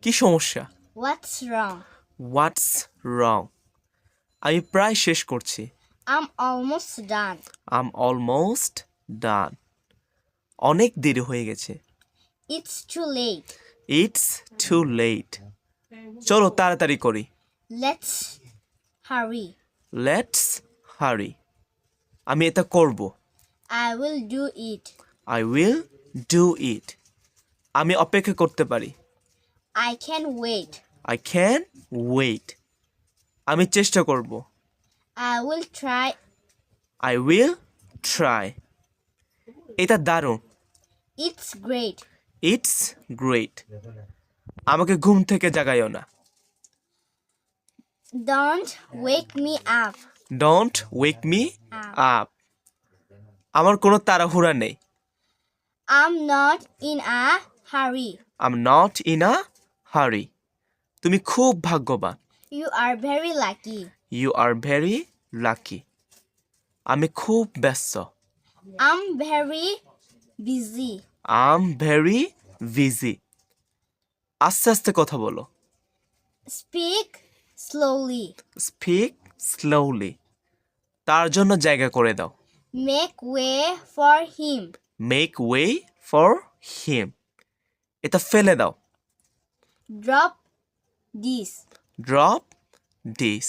কি সমস্যা? What's wrong? What's wrong? আমি প্রায় শেষ করছি। I'm almost done. I'm almost done. অনেক দেরি হয়ে গেছে। It's too late. It's too late. চলো তাড়াতাড়ি করি। Let's hurry. Let's hurry. আমি এটা করব। I will do it. I will do it. আমি অপেক্ষা করতে পারি। I can wait. I can wait. আমি চেষ্টা করব। I will try. I will try. এটা দারুণ। It's great. It's great. আমাকে ঘুম থেকে জাগাইও না। Don't wake me up. Don't wake me up. আমার কোনো তাড়াহুড়া নেই। I'm not in a hurry. I'm not in a hurry. তুমি খুব ভাগ্যবান। You are very lucky. You are very lucky. আমি খুব ব্যস্ত। I'm very busy. I'm very busy. আস্তে আস্তে কথা বলো। Speak slowly. Speak slowly. তার জন্য জায়গা করে দাও। Make way for him. Make way for him. এটা ফেলে দাও। Drop this. Drop this.